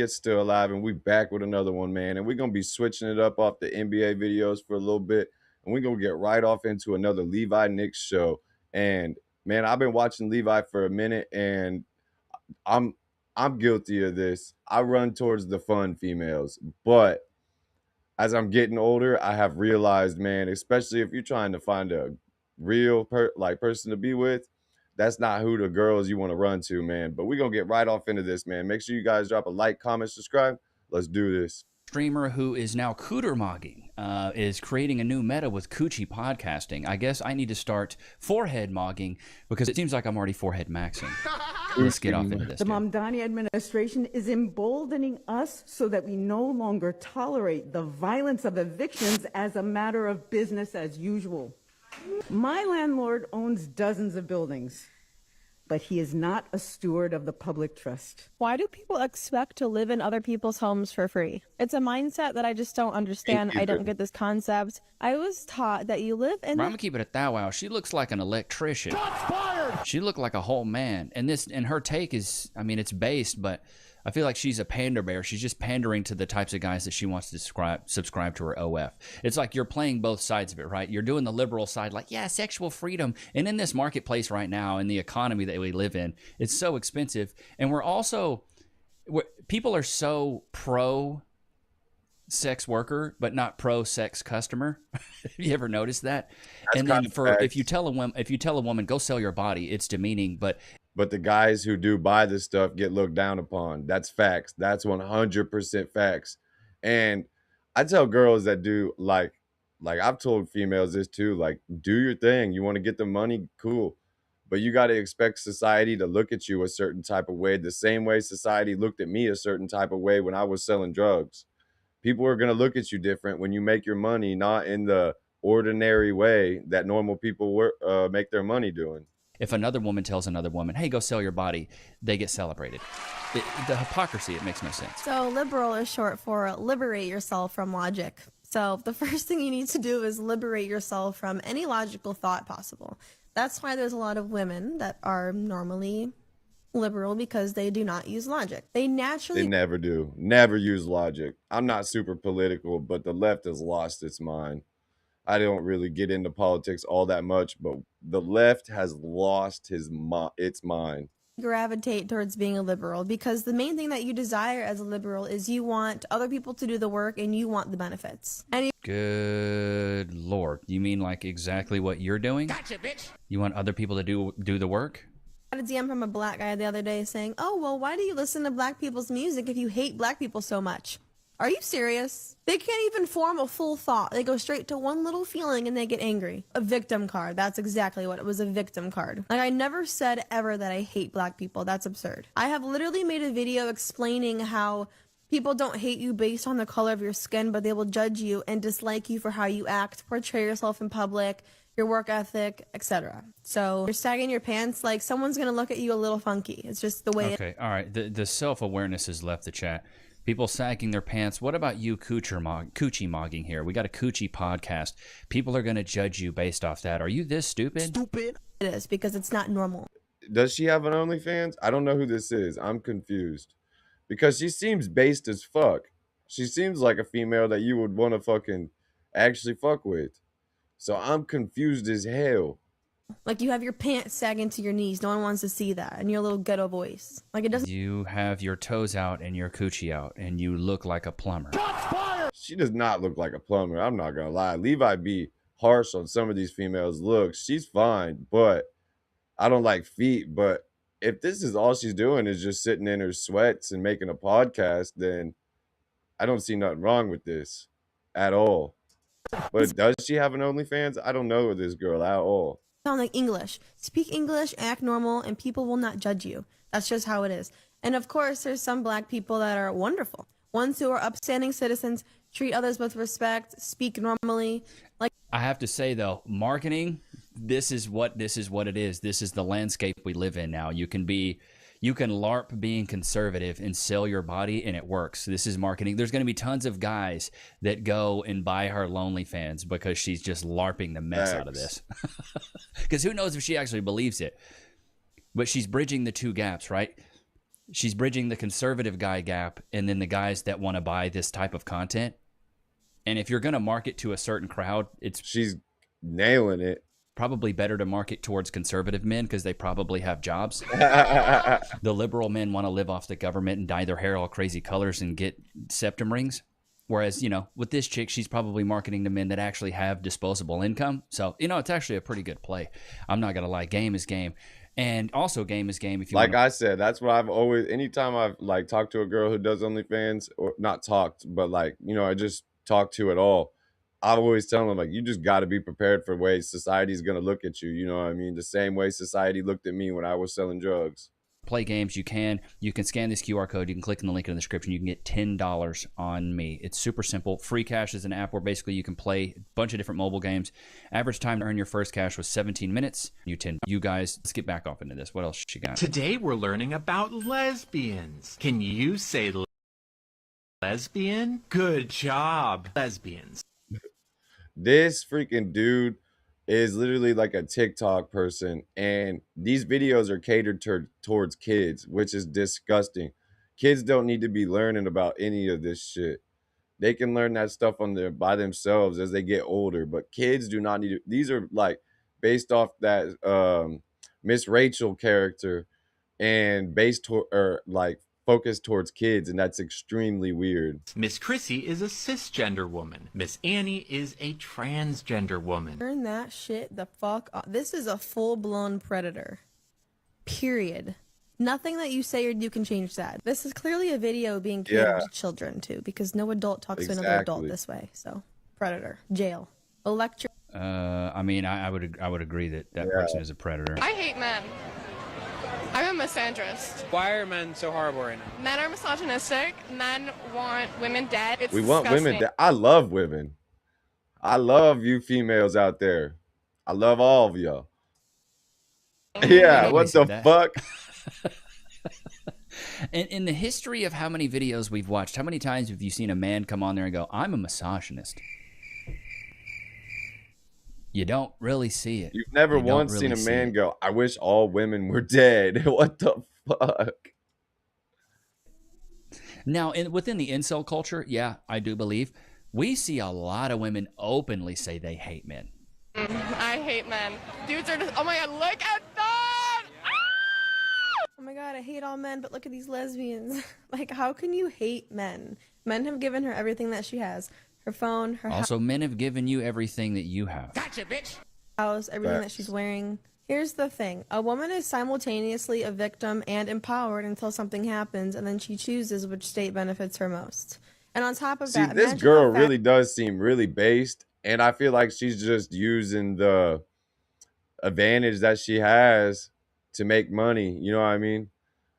It's still alive, and we back with another one, man. And we're gonna be switching it up off the NBA videos for a little bit, and we're gonna get right off into another Levi Knicks show. And man, I've been watching Levi for a minute, and I'm I'm guilty of this. I run towards the fun females, but as I'm getting older, I have realized, man, especially if you're trying to find a real person to be with, that's not who the girls you want to run to, man. But we're gonna get right off into this, man. Make sure you guys drop a like, comment, subscribe. Let's do this. Streamer who is now cooter mogging is creating a new meta with coochie podcasting. I guess I need to start forehead mogging because it seems like I'm already forehead maxing. Let's get off into this. The Mamdani administration is emboldening us so that we no longer tolerate the violence of evictions as a matter of business as usual. My landlord owns dozens of buildings, but he is not a steward of the public trust. Why do people expect to live in other people's homes for free? It's a mindset that I just don't understand. I don't get this concept. I was taught that you live in... I'm gonna keep it at that. Wow, she looks like an electrician. Shots fired! She looked like a whole man. And her take is, I mean, it's based, but I feel like she's a pander bear. She's just pandering to the types of guys that she wants to subscribe to her OF. It's like you're playing both sides of it, right? You're doing the liberal side, like, yeah, sexual freedom. And in this marketplace right now, in the economy that we live in, it's so expensive. And people are so pro sex worker, but not pro sex customer. Have you ever noticed that? That's and then if you tell a woman, go sell your body, it's demeaning, but the guys who do buy this stuff get looked down upon. That's facts. That's 100% facts. And I tell girls that do like I've told females this too, like, do your thing. You want to get the money, cool. But you got to expect society to look at you a certain type of way, the same way society looked at me a certain type of way when I was selling drugs. People are going to look at you different when you make your money, not in the ordinary way that normal people make their money doing. If another woman tells another woman, hey, go sell your body, they get celebrated. The hypocrisy, it makes no sense. So liberal is short for liberate yourself from logic. So the first thing you need to do is liberate yourself from any logical thought possible. That's why there's a lot of women that are normally liberal, because they do not use logic. They never do. Never use logic. I'm not super political, but the left has lost its mind. I don't really get into politics all that much, but the left has lost its mind. Gravitate towards being a liberal because the main thing that you desire as a liberal is you want other people to do the work and you want the benefits. Good Lord. You mean like exactly what you're doing? Gotcha, bitch. You want other people to do the work? I had a DM from a black guy the other day saying, oh, well, why do you listen to black people's music if you hate black people so much? Are you serious? They can't even form a full thought. They go straight to one little feeling and they get angry. A victim card. That's exactly what it was, a victim card. Like, I never said ever that I hate black people. That's absurd. I have literally made a video explaining how people don't hate you based on the color of your skin, but they will judge you and dislike you for how you act, portray yourself in public, your work ethic, etc. So you're sagging your pants, like someone's going to look at you a little funky. It's just the way Okay, all right. The self-awareness has left the chat. People sagging their pants. What about you coochie mogging here? We got a coochie podcast. People are going to judge you based off that. Are you this stupid? Stupid. It is, because it's not normal. Does she have an OnlyFans? I don't know who this is. I'm confused. Because she seems based as fuck. She seems like a female that you would want to fucking actually fuck with. So I'm confused as hell. Like, you have your pants sagging to your knees. No one wants to see that. And your little ghetto voice. Like, it doesn't... You have your toes out and your coochie out, and you look like a plumber. She does not look like a plumber. I'm not going to lie. Levi be harsh on some of these females' looks. She's fine, but I don't like feet. But if this is all she's doing is just sitting in her sweats and making a podcast, then I don't see nothing wrong with this at all. But does she have an OnlyFans? I don't know this girl at all. Sound like English. Speak English, act normal, and people will not judge you. That's just how it is. And of course, there's some black people that are wonderful. Ones who are upstanding citizens, treat others with respect, speak normally. Like, I have to say though, marketing, this is what it is. This is the landscape we live in now. You can LARP being conservative and sell your body, and it works. This is marketing. There's going to be tons of guys that go and buy her OnlyFans because she's just LARPing the mess out of this. Because who knows if she actually believes it. But she's bridging the two gaps, right? She's bridging the conservative guy gap and then the guys that want to buy this type of content. And if you're going to market to a certain crowd, she's nailing it. Probably better to market towards conservative men because they probably have jobs. The liberal men want to live off the government and dye their hair all crazy colors and get septum rings. Whereas, you know, with this chick, she's probably marketing to men that actually have disposable income. So, you know, it's actually a pretty good play. I'm not going to lie. Game is game. And also game is game. If you like I said, that's what I've always, anytime I've like talked to a girl who does OnlyFans, or not talked, but like, you know, I just talked to it all. I always tell them, like, you just got to be prepared for ways society's going to look at you. You know what I mean? The same way society looked at me when I was selling drugs. play games, you can scan this QR code. You can click on the link in the description. You can get $10 on me. It's super simple. Free Cash is an app where basically you can play a bunch of different mobile games. Average time to earn your first cash was 17 minutes. You guys, let's get back off into this. What else you got? Today we're learning about lesbians. Can you say lesbian? Good job. Lesbians. This freaking dude is literally like a TikTok person, and these videos are catered towards kids, which is disgusting. Kids don't need to be learning about any of this shit. They can learn that stuff by themselves as they get older, but kids do not need to. These are like based off that Miss Rachel character and focused towards kids, and that's extremely weird. Miss Chrissy is a cisgender woman. Miss Annie is a transgender woman. Turn that shit the fuck off. This is a full-blown predator. Period. Nothing that you say or do can change that. This is clearly a video being catered to children too, because no adult talks to another adult this way. So, predator, jail, electric. I mean, I would agree that person is a predator. I hate men. I'm a misandrist. Why are men so horrible right now? Men are misogynistic. Men want women dead. It's We disgusting. want women dead. I love women. I love you females out there. I love all of y'all. Yeah, what the fuck? And in the history of how many videos we've watched, how many times have you seen a man come on there and go, I'm a misogynist? You don't really see it. You've never once seen a man go, I wish all women were dead. What the fuck? Now, within the incel culture, yeah, I do believe, we see a lot of women openly say they hate men. I hate men. Dudes are just, oh my god, look at that! Oh my god, I hate all men, but look at these lesbians. Like, how can you hate men? Men have given her everything that she has. Her phone, her Also, men have given you everything that you have. Gotcha, bitch. house, everything that she's wearing. Here's the thing. A woman is simultaneously a victim and empowered until something happens, and then she chooses which state benefits her most. And on top of that, this girl really does seem really based, and I feel like she's just using the advantage that she has to make money. You know what I mean?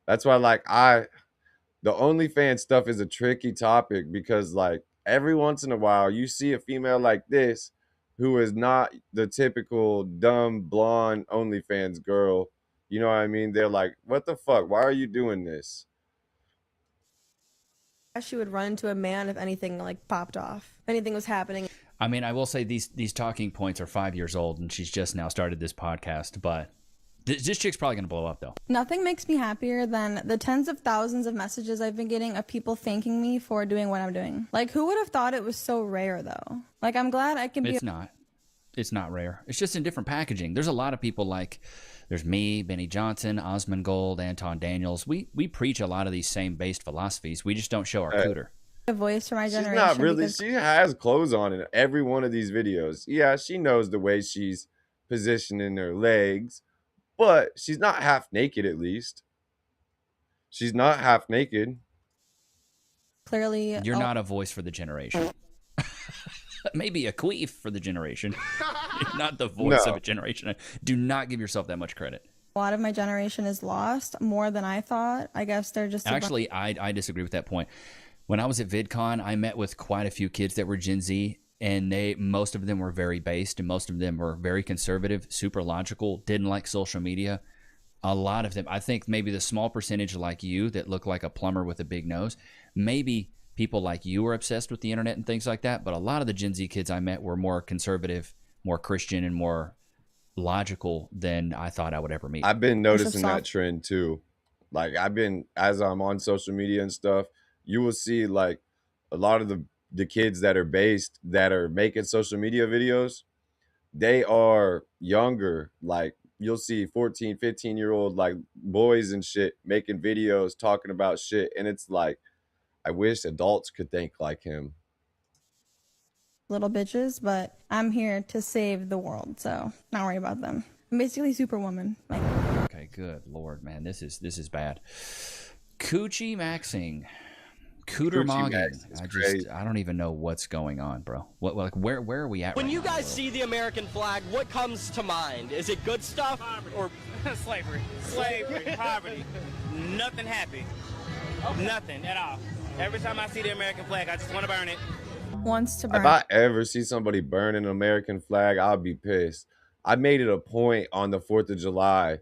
That's why, like, the OnlyFans stuff is a tricky topic, because, like, every once in a while you see a female like this who is not the typical dumb blonde OnlyFans girl. You know what I mean? They're like, what the fuck? Why are you doing this? she would run into a man if anything like popped off, if anything was happening. I mean, I will say these talking points are 5 years old, and she's just now started this podcast, but this chick's probably going to blow up, though. Nothing makes me happier than the tens of thousands of messages I've been getting of people thanking me for doing what I'm doing. Like, who would have thought it was so rare, though? Like, I'm glad I can be... It's not. It's not rare. It's just in different packaging. There's a lot of people like, there's me, Benny Johnson, Osmond Gold, Anton Daniels. We preach a lot of these same based philosophies. We just don't show our cooter. A voice for my generation. She's not really. She has clothes on in every one of these videos. Yeah, she knows the way she's positioning her legs, but she's not half naked. At least she's not half naked. Clearly, you're not a voice for the generation. Maybe a queef for the generation. You're not the voice of a generation. Do not give yourself that much credit. A lot of my generation is lost, more than I thought. I guess they're just... Actually, I disagree with that point. When I was at VidCon, I met with quite a few kids that were Gen Z, and most of them were very based, and most of them were very conservative, super logical, didn't like social media. A lot of them, I think maybe the small percentage like you that look like a plumber with a big nose, maybe people like you were obsessed with the internet and things like that, but a lot of the Gen Z kids I met were more conservative, more Christian, and more logical than I thought I would ever meet. I've been noticing that trend too. Like as I'm on social media and stuff, you will see like a lot of the kids that are making social media videos, they are younger. Like you'll see 14, 15-year-old like boys and shit making videos talking about shit. And it's like, I wish adults could think like him. Little bitches, but I'm here to save the world, so not worry about them. I'm basically Superwoman. Like, Okay, good lord, man, this is bad. Coochie maxing, cooter Coochie mogging. max is crazy. I don't even know what's going on, bro. What like where are we at? When right you now, guys bro? see the American flag, what comes to mind? Is it good stuff or Slavery, poverty, nothing happy, nothing at all. Every time I see the American flag, I just want to burn it. wants to burn. If I ever see somebody burn an American flag, I'll be pissed. I made it a point on the 4th of July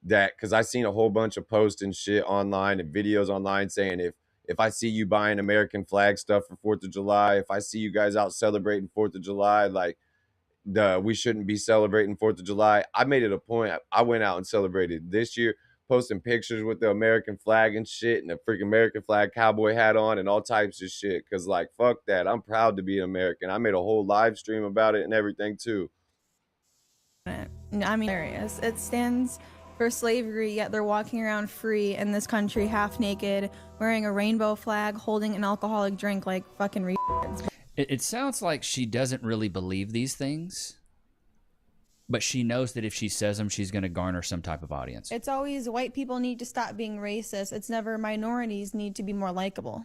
that because I seen a whole bunch of posts and shit online and videos online saying if I see you buying American flag stuff for 4th of July, if I see you guys out celebrating 4th of July, like we shouldn't be celebrating 4th of July. I made it a point. I went out and celebrated this year, posting pictures with the American flag and shit and the freaking American flag cowboy hat on and all types of shit. Cause like, fuck that. I'm proud to be an American. I made a whole live stream about it and everything too. I mean, hilarious. It stands for slavery, yet they're walking around free in this country half naked, wearing a rainbow flag, holding an alcoholic drink like fucking retards. It sounds like she doesn't really believe these things, but she knows that if she says them, she's going to garner some type of audience. It's always white people need to stop being racist. It's never minorities need to be more likable.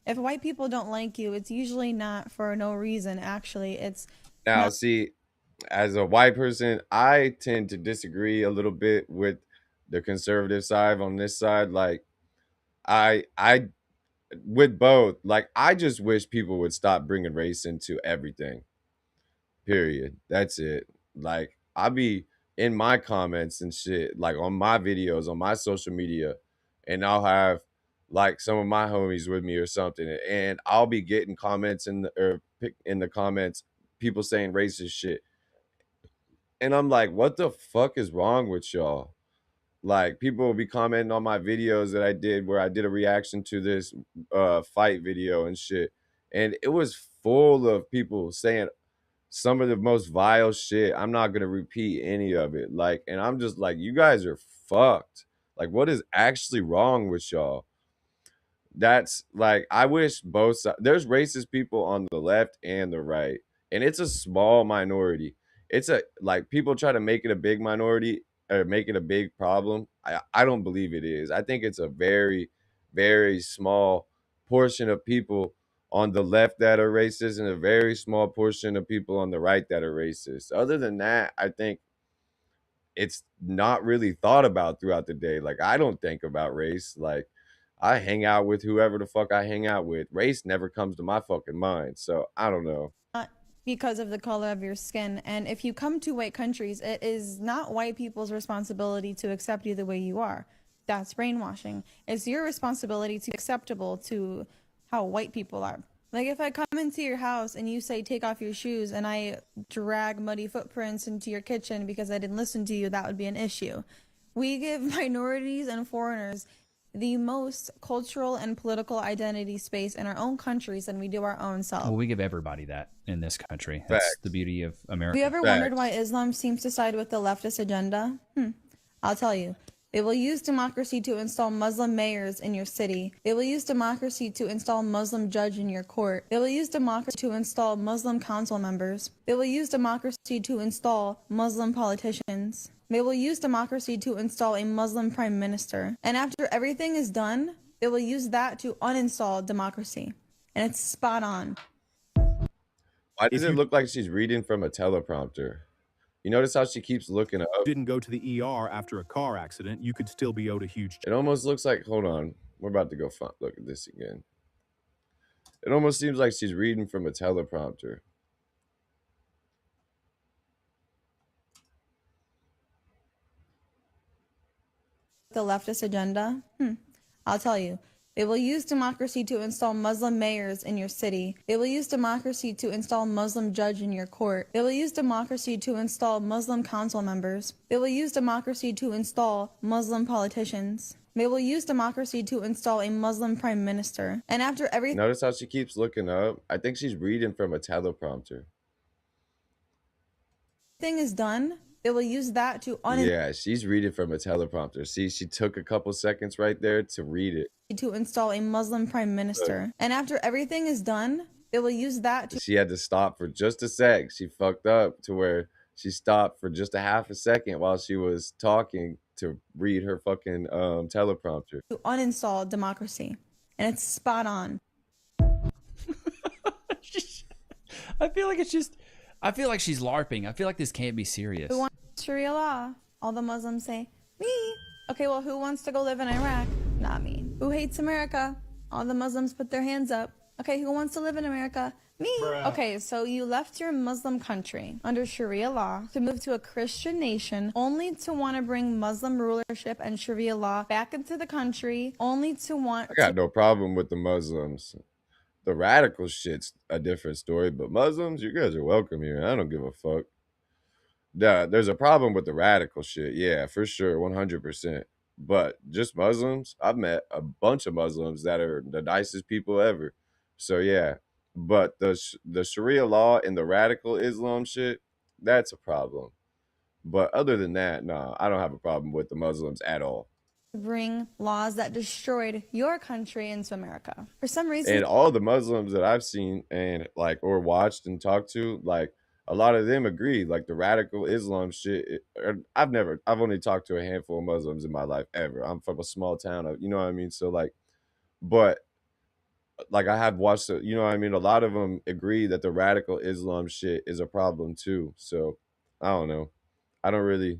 If white people don't like you, it's usually not for no reason. Actually, it's Now, see, as a white person, I tend to disagree a little bit with the conservative side on this side. Like, I with both, like, I just wish people would stop bringing race into everything. Period. That's it. Like, I'll be in my comments and shit, like on my videos, on my social media, and I'll have like some of my homies with me or something, and I'll be getting comments in the comments, people saying racist shit. And I'm like, what the fuck is wrong with y'all? Like, people will be commenting on my videos that I did where I did a reaction to this fight video and shit. And it was full of people saying some of the most vile shit. I'm not gonna repeat any of it. Like, and I'm just like, you guys are fucked. Like, what is actually wrong with y'all? That's like, I wish both sides. There's racist people on the left and the right, and it's a small minority. It's a like people try to make it a big minority or make it a big problem. I don't believe it is. I think it's a very, very small portion of people on the left that are racist and a very small portion of people on the right that are racist. Other than that, I think it's not really thought about throughout the day. Like, I don't think about race. Like, I hang out with whoever the fuck I hang out with. Race never comes to my fucking mind. So I don't know. not because of the color of your skin. And if you come to white countries, it is not white people's responsibility to accept you the way you are. That's brainwashing. It's your responsibility to be acceptable to how white people are. Like, if I come into your house and you say take off your shoes and I drag muddy footprints into your kitchen because I didn't listen to you, that would be an issue. We give minorities and foreigners the most cultural and political identity space in our own countries than we do our own self. Well, we give everybody that in this country. That's Facts. the beauty of America. Have you ever wondered why Islam seems to side with the leftist agenda? I'll tell you. They will use democracy to install Muslim mayors in your city. They will use democracy to install Muslim judge in your court. They will use democracy to install Muslim council members. They will use democracy to install Muslim politicians. They will use democracy to install a Muslim prime minister. And after everything is done, they will use that to uninstall democracy. And it's spot on. Why does it look like she's reading from a teleprompter? You notice how she keeps looking up? Didn't go to the ER after a car accident, you could still be owed a huge It almost looks like, hold on, we're about to go look at this again. It almost seems like she's reading from a teleprompter. The leftist agenda? I'll tell you. They will use democracy to install Muslim mayors in your city. They will use democracy to install Muslim judge in your court. They will use democracy to install Muslim council members. They will use democracy to install Muslim politicians. They will use democracy to install a Muslim prime minister. And after everything Notice how she keeps looking up? I think she's reading from a teleprompter. is done, they will use that to Yeah, she's reading from a teleprompter. See, she took a couple seconds right there to read it. to install a Muslim prime minister. And after everything is done, they will use that to She had to stop for just a sec. She fucked up to where she stopped for just a half a second while she was talking to read her fucking teleprompter. uninstall democracy. And it's spot on. I feel like it's just. I feel like she's LARPing. I feel like this can't be serious. Who wants Sharia law? All the Muslims say, me. Okay, well, who wants to go live in Iraq? Not me. Who hates America? All the Muslims put their hands up. Okay, who wants to live in America? Me. Okay, so you left your Muslim country under Sharia law to move to a Christian nation only to want to bring Muslim rulership and Sharia law back into the country, only to want I got no problem with the Muslims. The radical shit's a different story, but Muslims, you guys are welcome here. I don't give a fuck. There's a problem with the radical shit. Yeah, for sure, 100%. But just Muslims, I've met a bunch of Muslims that are the nicest people ever. So yeah, but the Sharia law and the radical Islam shit, that's a problem. But other than that, no, I don't have a problem with the Muslims at all. bring laws that destroyed your country into America. For some reason, And all the Muslims that I've seen and like or watched and talked to, like a lot of them agree. Like the radical Islam shit. I've only talked to a handful of Muslims in my life ever. I'm from a small town, you know what I mean. So like, but like I have watched, you know what I mean. A lot of them agree that the radical Islam shit is a problem too. So I don't know. I don't really.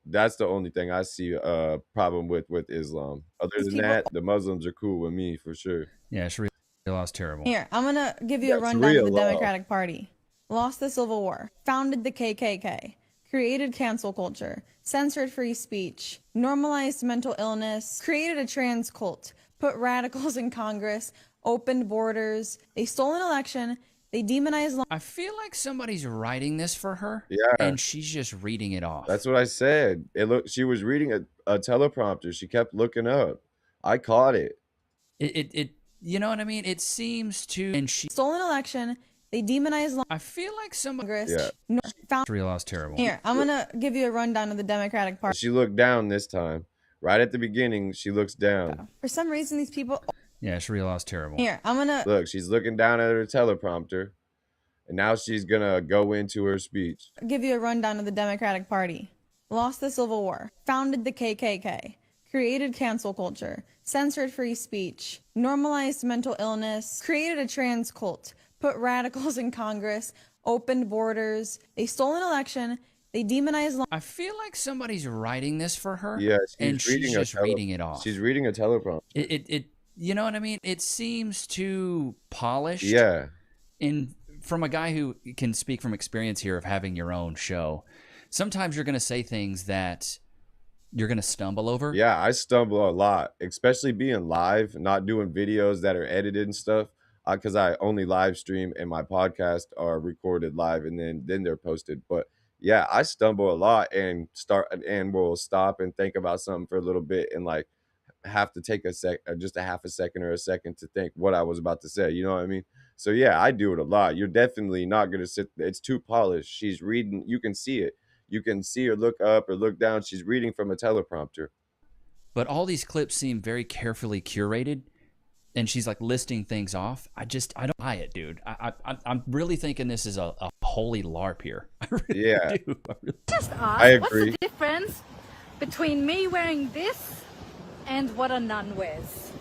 That's the only thing I see a problem with Islam. Other than that, the Muslims are cool with me for sure. Yeah, Sharia law is terrible. here, I'm going to give you a Yeah, rundown Sharia of the law. Democratic Party. Lost the Civil War, founded the KKK, created cancel culture, censored free speech, normalized mental illness, created a trans cult, put radicals in Congress, opened borders, they stole an election, they demonized I feel like somebody's writing this for her. Yeah. And she's just reading it off. That's what I said. She was reading a teleprompter. She kept looking up. I caught it. It you know what I mean? It seems to and she stole an election, they demonized I feel like somebody Congress, Yeah. found Sharia law is terrible. Here, I'm going to give you a rundown of the Democratic Party. She looked down this time. Right at the beginning, she looks down. For some reason, these people. Yeah, Sharia law is terrible. Here, I'm going to. Look, she's looking down at her teleprompter. And now she's going to go into her speech. Give you a rundown of the Democratic Party. Lost the Civil War, founded the KKK, created cancel culture, censored free speech, normalized mental illness, created a trans cult, put radicals in Congress, opened borders, they stole an election, they demonized. I feel like somebody's writing this for her. Yeah, and she's just reading it off. She's reading a teleprompter. It you know what I mean? It seems too polished. Yeah. From a guy who can speak from experience here of having your own show, sometimes you're going to say things that you're going to stumble over. Yeah, I stumble a lot, especially being live, not doing videos that are edited and stuff. Because I only live stream and my podcast are recorded live and then they're posted. But yeah, I stumble a lot and will stop and think about something for a little bit and like have to take just a half a second or a second to think what I was about to say. You know what I mean? So yeah, I do it a lot. You're definitely not gonna sit. It's too polished. She's reading. You can see it. You can see her look up or look down. She's reading from a teleprompter. But all these clips seem very carefully curated, and she's like listing things off. I don't buy it, dude. I'm really thinking this is a holy LARP here. I really Yeah. do. Just ask, I agree. what's the difference between me wearing this and what a nun wears?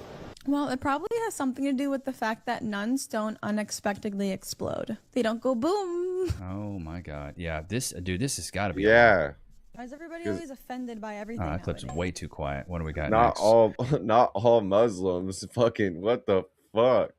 Well, it probably has something to do with the fact that nuns don't unexpectedly explode. They don't go boom. Oh my god. Yeah, this has got to be. Yeah. Why is everybody always offended by everything? That clip's way too quiet. What do we got Not next? not all Muslims. Fucking what the fuck?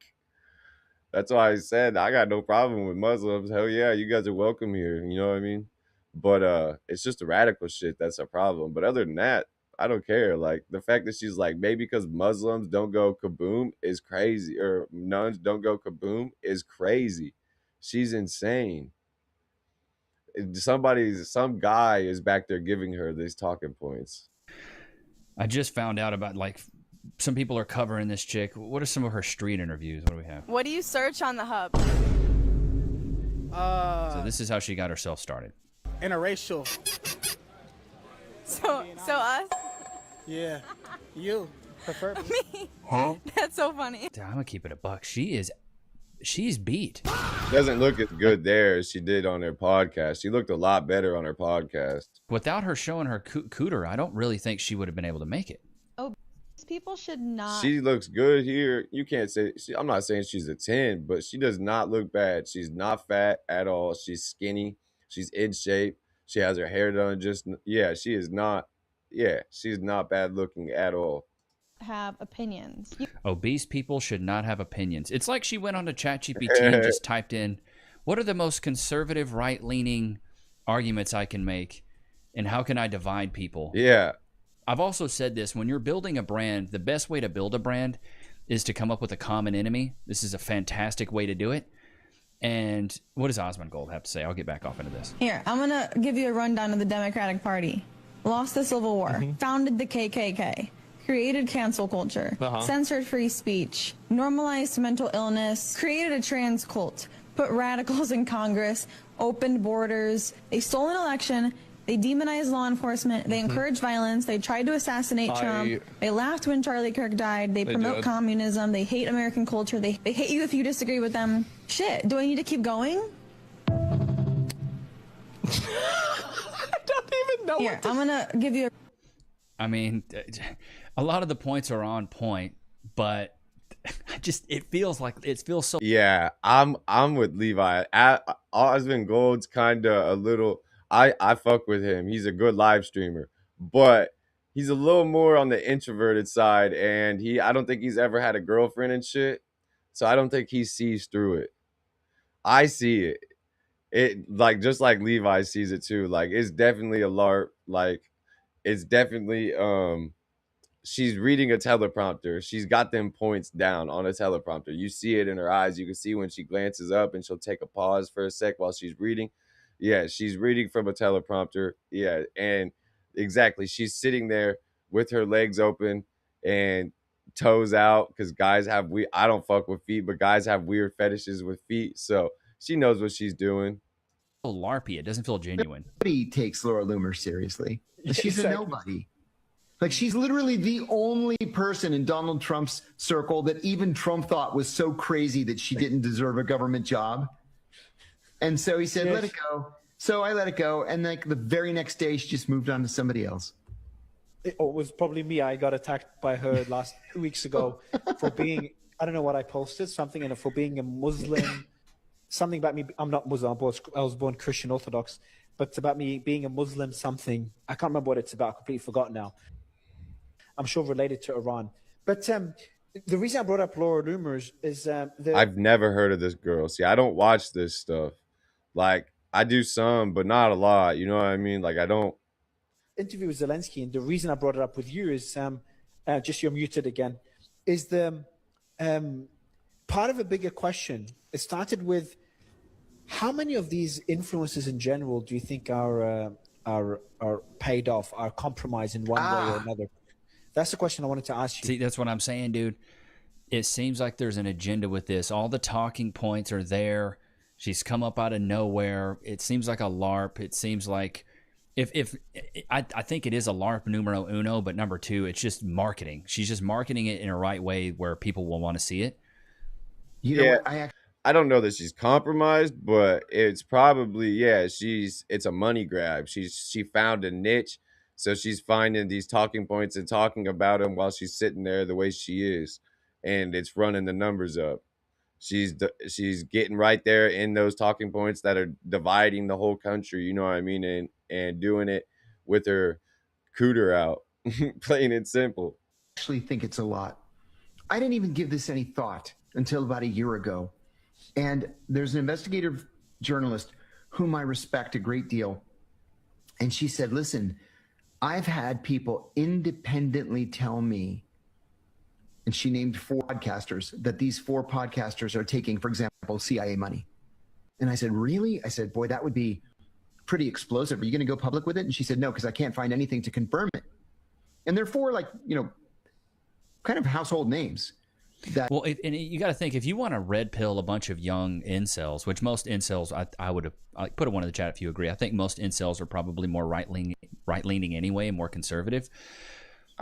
That's why I said I got no problem with Muslims. Hell yeah, you guys are welcome here. You know what I mean? But it's just the radical shit that's a problem. But other than that, I don't care. Like the fact that she's like, maybe because Muslims don't go kaboom is crazy, or nuns don't go kaboom is crazy. She's insane. Some guy is back there giving her these talking points. I just found out about, like, some people are covering this chick. What are some of her street interviews? What do we have? What do you search on the hub? So this is how she got herself started. Interracial. So us? Yeah. You. Prefer Me. Huh? That's so funny. Dude, I'm gonna keep it a buck. She's beat. Doesn't look as good there as she did on her podcast. She looked a lot better on her podcast. Without her showing her cooter, I don't really think she would have been able to make it. People should not. She looks good here. You can't say I'm not saying she's a 10, but she does not look bad. She's not fat at all. She's skinny. She's in shape. She has her hair done. She's not bad looking at all. Have opinions. Obese people should not have opinions. It's like she went on to ChatGPT and just typed in, what are the most conservative, right-leaning arguments I can make, and how can I divide people? Yeah. I've also said this, when you're building a brand, the best way to build a brand is to come up with a common enemy. This is a fantastic way to do it. And what does Osmond Gold have to say? I'll get back off into this. Here, I'm going to give you a rundown of the Democratic Party. Lost the Civil War, founded the KKK, created cancel culture, censored free speech, normalized mental illness, created a trans cult, put radicals in Congress, opened borders, they stole an election, they demonized law enforcement, they encouraged violence, they tried to assassinate Trump, they laughed when Charlie Kirk died, they promote communism, they hate American culture, they hate you if you disagree with them. Shit, do I need to keep going? I don't even know. Here, I'm gonna give you I mean, a lot of the points are on point, but it feels so. Yeah, I'm with Levi. Osmond Gold's kind of a little. I fuck with him. He's a good live streamer, but he's a little more on the introverted side, and I don't think he's ever had a girlfriend and shit. So I don't think he sees through it. I see it. It just like Levi sees it too. Like, it's definitely a LARP. Like, it's definitely she's reading a teleprompter. She's got them points down on a teleprompter. You see it in her eyes. You can see when she glances up and she'll take a pause for a sec while she's reading. Yeah, she's reading from a teleprompter. Yeah, and exactly. She's sitting there with her legs open and toes out, because guys have I don't fuck with feet, but guys have weird fetishes with feet. So she knows what she's doing. LARPy. It doesn't feel genuine. Nobody takes Laura Loomer seriously. She's a nobody. Like, she's literally the only person in Donald Trump's circle that even Trump thought was so crazy that she didn't deserve a government job. And so he said, let it go. So I let it go. And like the very next day, she just moved on to somebody else. It was probably me. I got attacked by her 2 weeks ago for being, I don't know what I posted, something, and for being a Muslim, something about me. I'm not Muslim. I was born Christian Orthodox, but it's about me being a Muslim something. I can't remember what it's about. I completely forgot now. I'm sure related to Iran. But the reason I brought up Laura Loomer is I've never heard of this girl. See, I don't watch this stuff. Like, I do some, but not a lot. You know what I mean? Like, I don't. Interview with Zelensky, and the reason I brought it up with you is just you're muted again. Is the part of a bigger question? It started with how many of these influences in general do you think are paid off, are compromised in one way or another? That's the question I wanted to ask you. See, that's what I'm saying, dude. It seems like there's an agenda with this. All the talking points are there. She's come up out of nowhere. It seems like a LARP. It seems like I think it is a LARP numero uno, but number two, it's just marketing. She's just marketing it in a right way where people will want to see it. You know what? I don't know that she's compromised, but it's probably, it's a money grab. She found a niche, so she's finding these talking points and talking about them while she's sitting there the way she is, and it's running the numbers up. She's getting right there in those talking points that are dividing the whole country, you know what I mean, and doing it with her cooter out, plain and simple. I actually think it's a lot. I didn't even give this any thought until about a year ago. And there's an investigative journalist whom I respect a great deal. And she said, listen, I've had people independently tell me, and she named 4 podcasters, that these 4 podcasters are taking, for example, CIA money. And I said, really? I said, boy, that would be pretty explosive. Are you going to go public with it? And she said, no, because I can't find anything to confirm it. And they're for like, kind of household names. Well, and you got to think, if you want to red pill a bunch of young incels, which most incels, I would have put one in the chat if you agree. I think most incels are probably more right leaning anyway, and more conservative.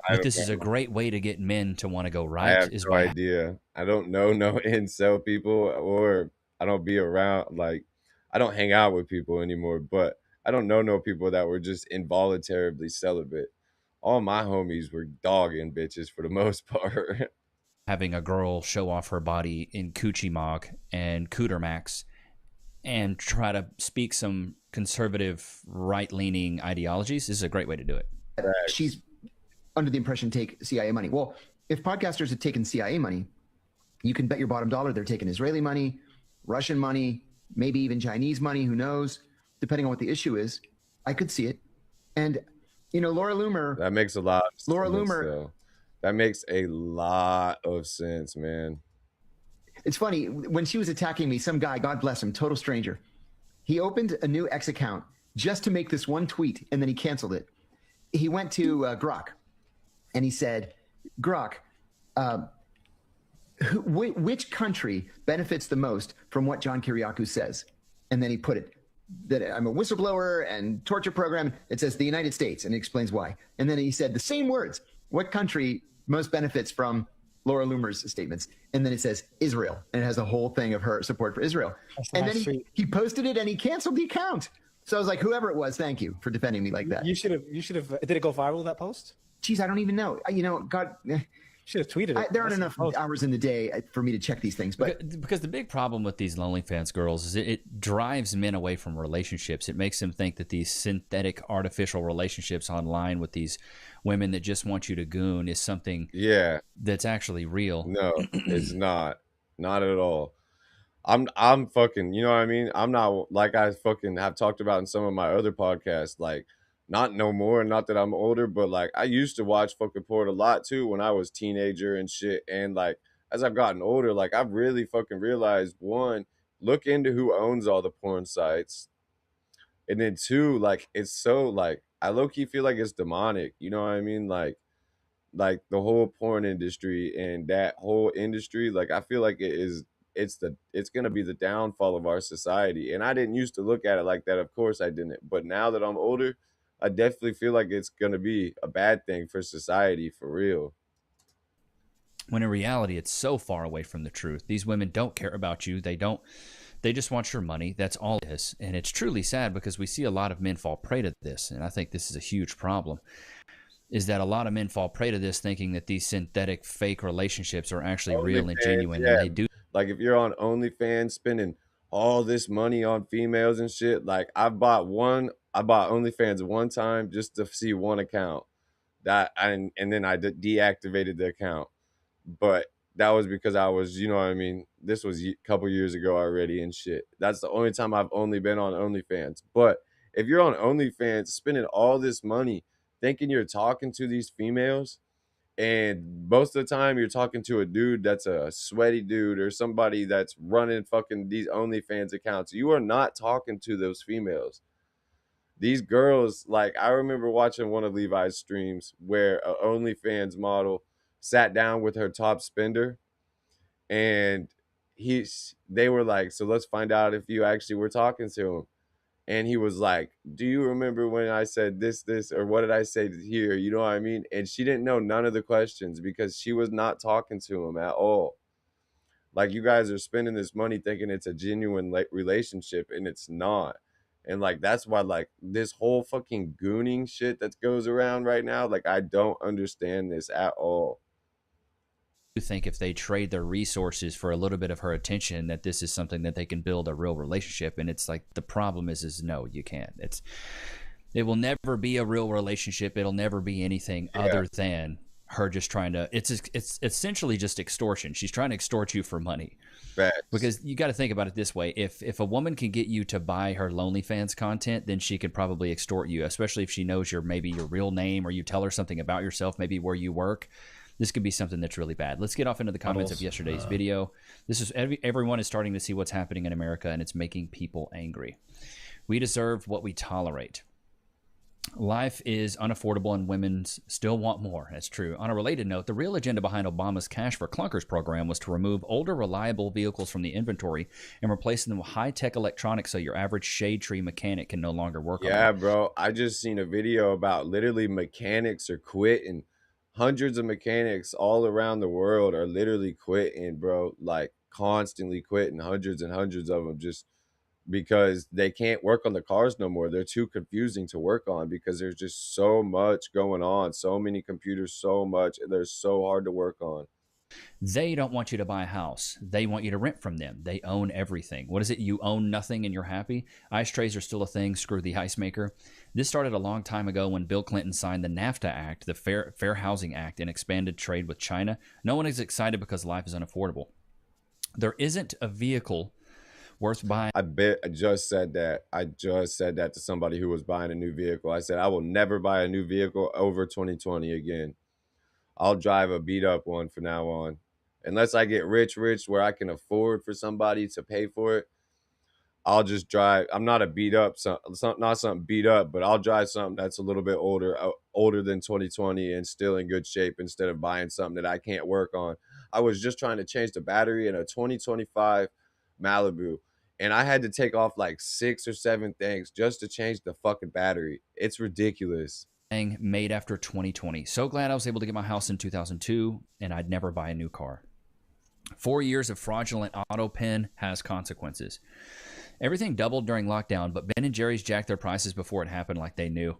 But this is a great way to get men to want to go right. I have no idea. I don't know no incel people, or I don't be around, like, I don't hang out with people anymore, but I don't know no people that were just involuntarily celibate. All my homies were dogging bitches for the most part. Having a girl show off her body in Coochie Mog and Cooter Max and try to speak some conservative right-leaning ideologies is a great way to do it. She's under the impression take CIA money. Well, if podcasters had taken CIA money, you can bet your bottom dollar they're taking Israeli money, Russian money, maybe even Chinese money, who knows, depending on what the issue is. I could see it. And, Laura Loomer. That makes a lot of sense. Laura Loomer. Though. That makes a lot of sense, man. It's funny, when she was attacking me, some guy, God bless him, total stranger, he opened a new X account just to make this one tweet, and then he canceled it. He went to Grok, and he said, Grok, which country benefits the most from what John Kiriakou says? And then he put it, that I'm a whistleblower and torture program. It says the United States, and he explains why. And then he said the same words. What country most benefits from Laura Loomer's statements? And then it says Israel, and it has a whole thing of her support for Israel. And then he posted it, and he canceled the account. So I was like, whoever it was, thank you for defending me like that. You should have. Did it go viral, that post? Geez, I don't even know. God, should have tweeted it. There aren't enough hours in the day for me to check these things. But because the big problem with these OnlyFans girls is it drives men away from relationships. It makes them think that these synthetic, artificial relationships online with these women that just want you to goon is something that's actually real. No, it's not. Not at all. I'm fucking, you know what I mean? I'm not, like I fucking have talked about in some of my other podcasts, like, not no more, not that I'm older, but like I used to watch fucking porn a lot too when I was teenager and shit. And like as I've gotten older, like I've really fucking realized, one, look into who owns all the porn sites. And then two, like it's so like I low-key feel like it's demonic, you know what I mean? Like the whole porn industry and that whole industry, like I feel like it's gonna be the downfall of our society. And I didn't used to look at it like that, of course I didn't. But now that I'm older, I definitely feel like it's going to be a bad thing for society, for real. When in reality, it's so far away from the truth. These women don't care about you. They just want your money. That's all it is. And it's truly sad because we see a lot of men fall prey to this. And I think this is a huge problem, is that a lot of men fall prey to this thinking that these synthetic fake relationships are actually real and genuine. And they do. Like if you're on OnlyFans spending all this money on females and shit, like I bought OnlyFans one time just to see one account and then I deactivated the account. But that was because I was, you know what I mean? This was a couple years ago already and shit. That's the only time I've only been on OnlyFans. But if you're on OnlyFans spending all this money thinking you're talking to these females, and most of the time you're talking to a dude that's a sweaty dude or somebody that's running fucking these OnlyFans accounts, you are not talking to those females. These girls, like I remember watching one of Levi's streams where a OnlyFans model sat down with her top spender, and they were like, so let's find out if you actually were talking to him. And he was like, do you remember when I said this, or what did I say here? You know what I mean? And she didn't know none of the questions because she was not talking to him at all. Like, you guys are spending this money thinking it's a genuine relationship, and it's not. And like, that's why like this whole fucking gooning shit that goes around right now, like I don't understand this at all. Think if they trade their resources for a little bit of her attention, that this is something that they can build a real relationship. And it's like, the problem is no, you can't. It will never be a real relationship. It'll never be anything other than her just trying to, it's essentially just extortion. She's trying to extort you for money. Facts. Because you got to think about it this way. If a woman can get you to buy her OnlyFans content, then she could probably extort you, especially if she knows maybe your real name, or you tell her something about yourself, maybe where you work. This could be something that's really bad. Let's get off into the comments of yesterday's video. This is everyone is starting to see what's happening in America, and it's making people angry. We deserve what we tolerate. Life is unaffordable and women still want more. That's true. On a related note, the real agenda behind Obama's Cash for Clunkers program was to remove older, reliable vehicles from the inventory and replace them with high-tech electronics so your average shade tree mechanic can no longer work on them. Yeah, bro. I just seen a video about literally mechanics are quitting. Hundreds of mechanics all around the world are literally quitting, bro. Like constantly quitting, hundreds and hundreds of them, just because they can't work on the cars no more. They're too confusing to work on because there's just so much going on, so many computers, so much, and they're so hard to work on. They don't want you to buy a house. They want you to rent from them. They own everything. What is it? You own nothing and you're happy? Ice trays are still a thing. Screw the ice maker. This started a long time ago when Bill Clinton signed the NAFTA Act, the Fair Housing Act, and expanded trade with China. No one is excited because life is unaffordable. There isn't a vehicle worth buying. I just said that. I just said that to somebody who was buying a new vehicle. I said, I will never buy a new vehicle over 2020 again. I'll drive a beat up one from now on. Unless I get rich where I can afford for somebody to pay for it, I'll just drive. I'm not a beat up, not something beat up, but I'll drive something that's a little bit older than 2020 and still in good shape instead of buying something that I can't work on. I was just trying to change the battery in a 2025 Malibu, and I had to take off like 6 or 7 things just to change the fucking battery. It's ridiculous. Made after 2020. So glad I was able to get my house in 2002 and I'd never buy a new car. 4 years of fraudulent auto pen has consequences. Everything doubled during lockdown, but Ben and Jerry's jacked their prices before it happened like they knew.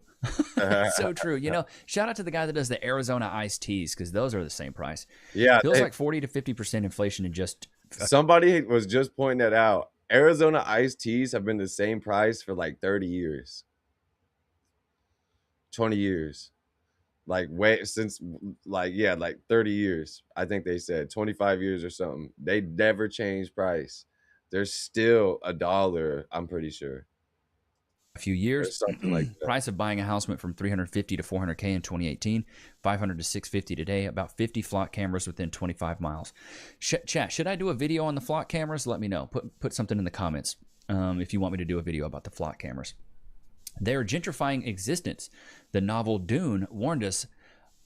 So true. You know, shout out to the guy that does the Arizona iced teas because those are the same price. Yeah. Feels like 40 to 50% inflation in just... Somebody was just pointing that out. Arizona iced teas have been the same price for like 30 years. 20 years. Like since 30 years. I think they said 25 years or something. They never changed price. There's still $1, I'm pretty sure. A few years, something like that. Price of buying a house went from $350 to $400K in 2018, $500 to $650 today. About 50 flock cameras within 25 miles. Chat, should I do a video on the flock cameras? Let me know. Put something in the comments if you want me to do a video about the flock cameras. They're gentrifying existence. The novel Dune warned us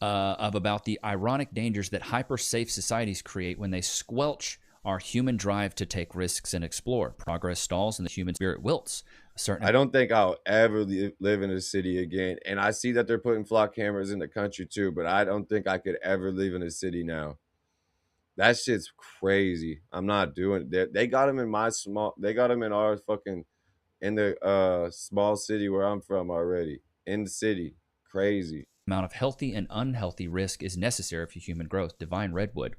about the ironic dangers that hyper-safe societies create when they squelch our human drive to take risks and explore. Progress stalls and the human spirit wilts. I don't think I'll ever live in a city again. And I see that they're putting flock cameras in the country too, but I don't think I could ever live in a city now. That shit's crazy. I'm not doing it. They got them in our fucking, in the small city where I'm from already. In the city. Crazy. Amount of healthy and unhealthy risk is necessary for human growth. Divine Redwood.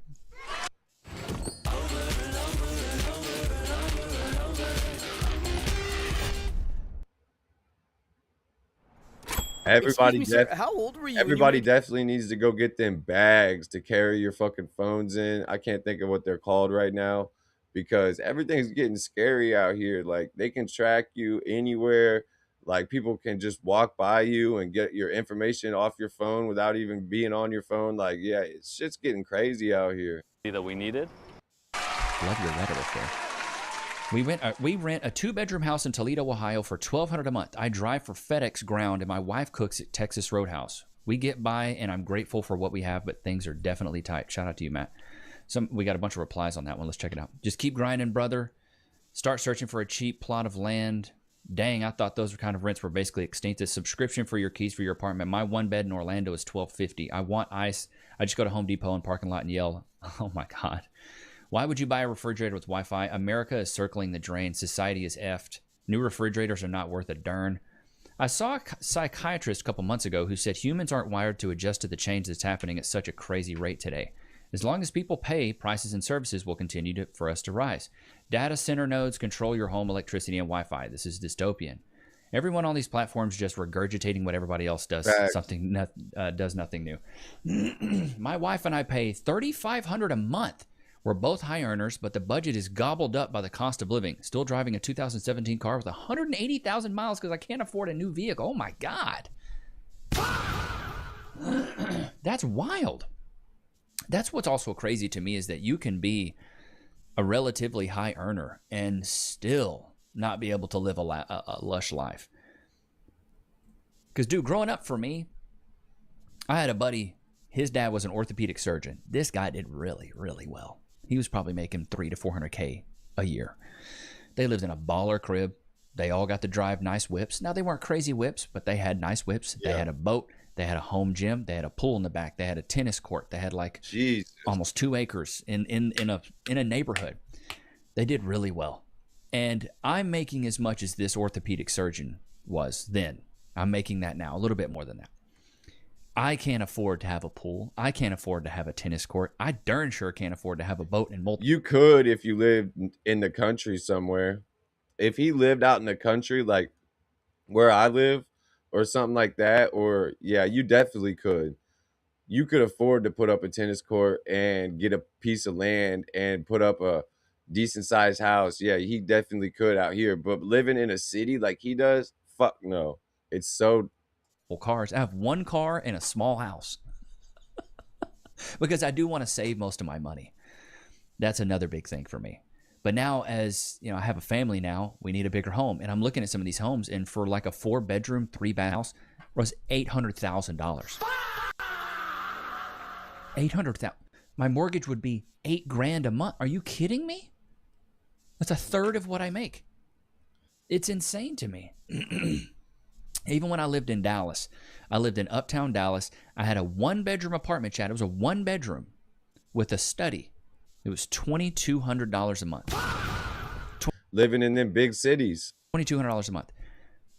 Everybody, how old were you? Everybody definitely needs to go get them bags to carry your fucking phones in. I can't think of what they're called right now because everything's getting scary out here. Like they can track you anywhere. Like people can just walk by you and get your information off your phone without even being on your phone. Like, yeah, it's shit's getting crazy out here. That we needed. Love your rhetoric there. We rent a 2-bedroom house in Toledo, Ohio for $1,200 a month. I drive for FedEx Ground, and my wife cooks at Texas Roadhouse. We get by, and I'm grateful for what we have, but things are definitely tight. Shout out to you, Matt. We got a bunch of replies on that one. Let's check it out. Just keep grinding, brother. Start searching for a cheap plot of land. Dang, I thought those kind of rents were basically extinct. A subscription for your keys for your apartment. My 1-bed in Orlando is $1,250. I want ice. I just go to Home Depot and parking lot and yell, oh my God. Why would you buy a refrigerator with Wi-Fi? America is circling the drain. Society is effed. New refrigerators are not worth a darn. I saw a psychiatrist a couple months ago who said humans aren't wired to adjust to the change that's happening at such a crazy rate today. As long as people pay, prices and services will continue for us to rise. Data center nodes control your home electricity and Wi-Fi. This is dystopian. Everyone on these platforms just regurgitating what everybody else does. Does nothing new. My wife and I pay $3,500 a month. We're both high earners, but the budget is gobbled up by the cost of living. Still driving a 2017 car with 180,000 miles because I can't afford a new vehicle. Oh my God. That's wild. That's what's also crazy to me is that you can be a relatively high earner and still not be able to live a lush life. Because, dude, growing up for me, I had a buddy. His dad was an orthopedic surgeon. This guy did really, really well. He was probably making $300 to $400K a year. They lived in a baller crib. They all got to drive nice whips. Now, they weren't crazy whips, but they had nice whips. Yeah. They had a boat. They had a home gym. They had a pool in the back. They had a tennis court. They had like almost 2 acres in a neighborhood. They did really well. And I'm making as much as this orthopedic surgeon was then. I'm making that now, a little bit more than that. I can't afford to have a pool. I can't afford to have a tennis court. I darn sure can't afford to have a boat and multiple. You could if you lived in the country somewhere. If he lived out in the country, like where I live or something like that, or yeah, you definitely could. You could afford to put up a tennis court and get a piece of land and put up a decent sized house. Yeah, he definitely could out here. But living in a city like he does, fuck no. It's so cars. I have 1 car and a small house because I do want to save most of my money. That's another big thing for me. But now, as you know, I have a family now, we need a bigger home. And I'm looking at some of these homes, and for like a 4-bedroom, 3-bath house was $800,000. $800,000. My mortgage would be $8,000 a month. Are you kidding me? That's a third of what I make. It's insane to me. Even when I lived in Dallas, I lived in uptown Dallas. I had a 1-bedroom apartment, Chad. It was a 1-bedroom with a study. It was $2,200 a month. Living in them big cities. $2,200 a month.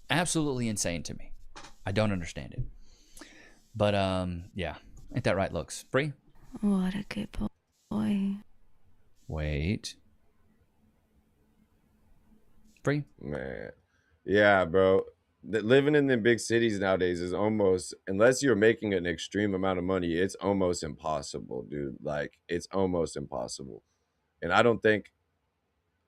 Absolutely insane to me. I don't understand it. But yeah, ain't that right, Looks? Free? What a good boy. Wait. Free? Man. Yeah, bro. Living in the big cities nowadays is almost, unless you're making an extreme amount of money, it's almost impossible, dude. Like, it's almost impossible. And I don't think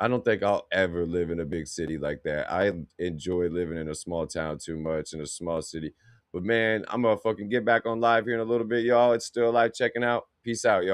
I'll ever live in a big city like that. I enjoy living in a small town too much, in a small city. But man, I'm gonna fucking get back on live here in a little bit, y'all. It's Still Alive checking out. Peace out, y'all.